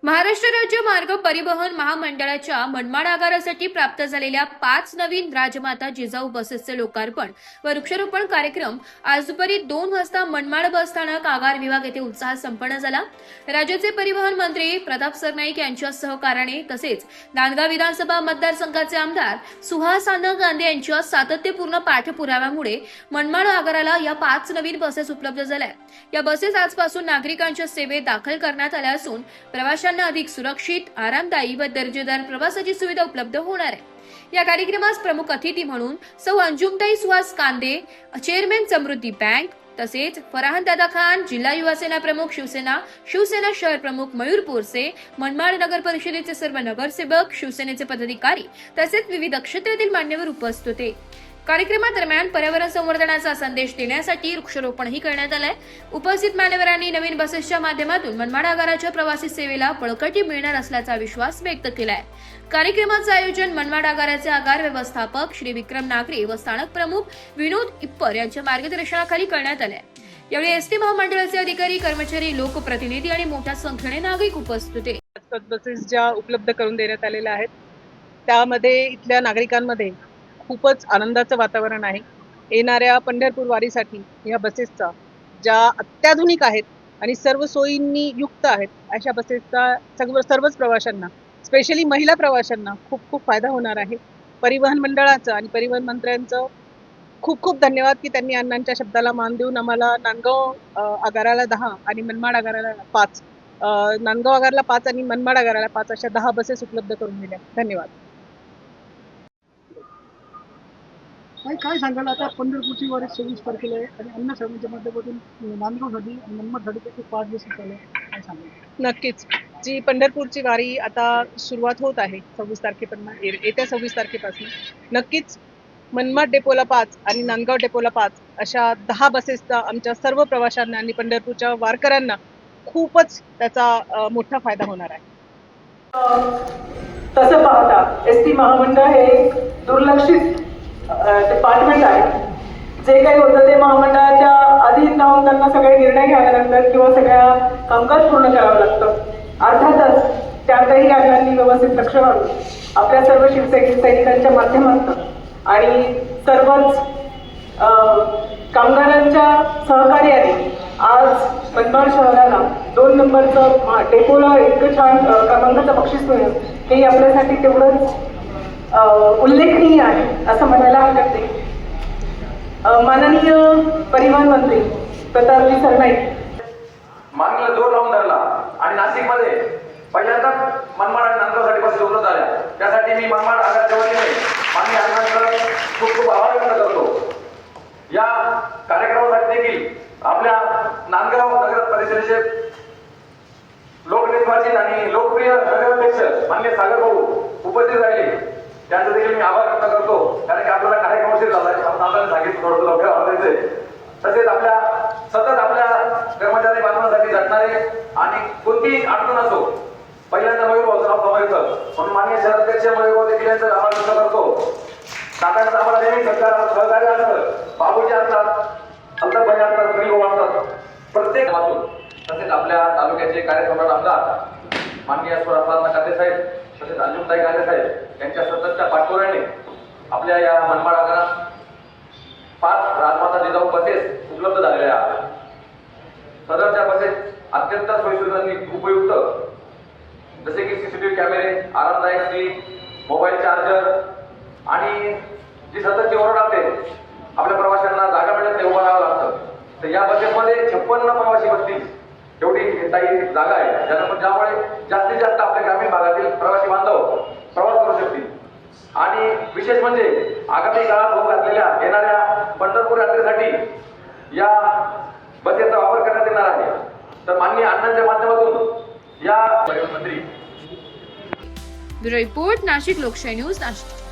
महाराष्ट्र राज्य मार्ग परिवहन महामंडळाच्या मनमाड आगारासाठी प्राप्त झालेल्या 5 नवीन राजमाता जिजाऊ बसेसचे लोकार्पण व वृक्षारोपण कार्यक्रम आज दुपारी 2 वाजता मनमाड बस स्थानक आगार विभाग येथे उत्साहात संपन्न झाला। राज्याचे परिवहन मंत्री प्रताप सरनाईक यांच्या सहकार्याने तसेच नांदगाव विधानसभा मतदारसंघाचे आमदार सुहास गांधी यांच्या सातत्यपूर्ण पाठपुराव्यामुळे मनमाड आगाराला या 5 नवीन बसेस उपलब्ध झाल्या। या बसेस आजपासून नागरिकांच्या सेवेत दाखल करण्यात आल्या असून प्रवाशांना अधिक सुरक्षित, आरामदायी व दर्जेदार प्रवासाची सुविधा उपलब्ध होणार आहे। या कार्यक्रमास प्रमुख अतिथी म्हणून सौ अंजुमताई सुहास कांदे, चेअरमॅन समृद्धी बँक, तसेच फराहन दादा खान, जिल्हा युवा सेना प्रमुख शिवसेना शहर प्रमुख मयूर पोरसे, मनमाड नगर परिषदेचे सर्व नगरसेवक, शिवसेनेचे पदाधिकारी तसेच विविध क्षेत्रातील मान्यवर उपस्थित होते। कार्यक्रमादरम्यान पर्यावरण संवर्धनाचा संदेश देण्यासाठी वृक्षारोपणही करण्यात आले। उपस्थित मान्यवरांनी नवीन बसेसच्या माध्यमातून मनमाड आगाराच्या प्रवासी सेवेला बळकटी मिळणार असल्याचा विश्वास व्यक्त केलाय। कार्यक्रमाचे आयोजन मनमाड आगाराचे आगार व्यवस्थापक श्री विक्रम नागरे व स्थानक प्रमुख विनोद इप्पर यांच्या मार्गदर्शनाखाली करण्यात आले। यावेळी एसटी महामंडळाचे अधिकारी, कर्मचारी, लोकप्रतिनिधी आणि मोठ्या संख्येने नागरिक उपस्थित होते। बसेस ज्या उपलब्ध करून देण्यात आलेल्या आहेत त्यामध्ये इथल्या नागरिकांमध्ये खूपच आनंदाचं वातावरण आहे। येणाऱ्या पंढरपूर वारीसाठी या बसेसचा ज्या अत्याधुनिक आहेत आणि सर्व सोयींनी युक्त आहेत अशा बसेसचा सर्वच प्रवाशांना, स्पेशली महिला प्रवाशांना खूप खूप फायदा होणार आहे। परिवहन मंडळाचं आणि परिवहन मंत्र्यांचं खूप खूप धन्यवाद की त्यांनी अण्णांच्या शब्दाला मान देऊन आम्हाला नांदगाव आगाराला 10 आणि मनमाड आगाराला 5, नांदगाव आगाराला 5 आणि मनमाड आगाराला 5 अशा 10 बसेस उपलब्ध करून दिल्या। धन्यवाद। काय सांगाल आता पंढरपूरची वारी 26 तारखेला आहे आणि अण्णा साहेबांच्या माध्यमातून नांदगावसाठी आणि मनमाडसाठी देखील 5 दिवस चालू आहे, काय सांगाल? नक्कीच जी पंढरपूरची वारी आता सुरुवात होत आहे 26 तारखेपासून, येत्या 26 तारखेपासून नक्कीच मनमाड डेपोला 5 आणि नांदगाव डेपोला 5 अशा 10 बसेसचा आमच्या सर्व प्रवाशांना आणि पंढरपूरच्या वारकऱ्यांना खूपच त्याचा मोठा फायदा होणार आहे। तसं पाहता एसटी महामंडळ हे एक दुर्लक्षित डिपार्टमेंट आहे। जे काही होतं ते महामंडळाच्या अधीन राहून त्यांना सगळे निर्णय घ्यावे लागतात किंवा सगळ्या कामकाज पूर्ण करावं लागतं। अर्थातच त्यातही राज्यांनी व्यवस्थित लक्ष घालून आपल्या सर्व सैनिकांच्या माध्यमातून आणि सर्वच कामगारांच्या सहकार्याने आज मनमाड शहराला 2 नंबरचं डेपोला इतकं छान क्रमांकाचं बक्षीस मिळेल हे आपल्यासाठी तेवढंच उल्लेखनीय आहे असं म्हणायला हरकत नाही। माननीय परिवहन मंत्री प्रतापजी सरनाईक मागणीला जोर लावून धरला आणि नाशिकमध्ये पहिल्यांदा मनमाड आणि नांदगावसाठी बसेस उपलब्ध झाल्या। त्यासाठी मी मनमाड आगाराच्या वतीने माननीय अण्णांचं खूप खूप आभार व्यक्त करतो। या कार्यक्रमासाठी देखील आपल्या नांदगाव नगर परिषदेचे लोकनिर्वाचित आणि लोकप्रिय नगराध्यक्ष माननीय सागर भाऊ उपस्थित राहिले, त्यांचा देखील मी आभार व्यक्त करतो। कारण की आपल्याला कार्यक्रम उशीर झाला आहे, आपण सांगितलं थोडं लवकर आवडायचंय। तसेच आपल्या सतत आपल्या कर्मचारी बांधवांसाठी झटणारे आणि कोणतीही अडचण असो पहिल्यांदा मयूर भाऊचं नाव समावितं म्हणून माननीय शहराध्यक्ष मयूर भाऊ देखील यांचा आभार व्यक्त करतो। काकांचं आम्हाला नेहमी सहकार्य असतं, बाबूजी असतात, अल्ताफभाई असतात, सुनील भाऊ असतात, प्रत्येक बाजून। तसेच आपल्या तालुक्याचे कार्यसम्राट आमदार माननीय सुहास कांदे साहेब, तसेच अंजुमताई कांदे साहेब यांच्या सततच्या पाठपुराव्याने आपल्या या मनमाड आगारात 5 राजमाता जिजाऊ बसेस उपलब्ध झालेल्या आहेत। सदरच्या बसेस अत्यंत सोयीसुविधांनी उपयुक्त, जसे की CCTV कॅमेरे, आरामदायक सीट, मोबाईल चार्जर आणि जी सततची ओरड असते आपल्या प्रवाशांना जागा मिळत नाही, उभं राहावं लागतं, तर या बसेसमध्ये 56 प्रवासी बसतील एवढी काही जागा आहे, ज्यामुळे जास्तीत जास्त आपल्या ग्रामीण भागातील प्रवासी बांधव प्रवास करू शकतील। आणि विशेष म्हणजे आगामी काळात होऊ घातलेल्या येणाऱ्या पंढरपूर यात्रेसाठी या बसेसचा वापर करण्यात येणार आहे। तर माननीय अण्णांच्या माध्यमातून या मंत्री ब्युरो रिपोर्ट, नाशिक लोकशाही न्यूज, नाशिक।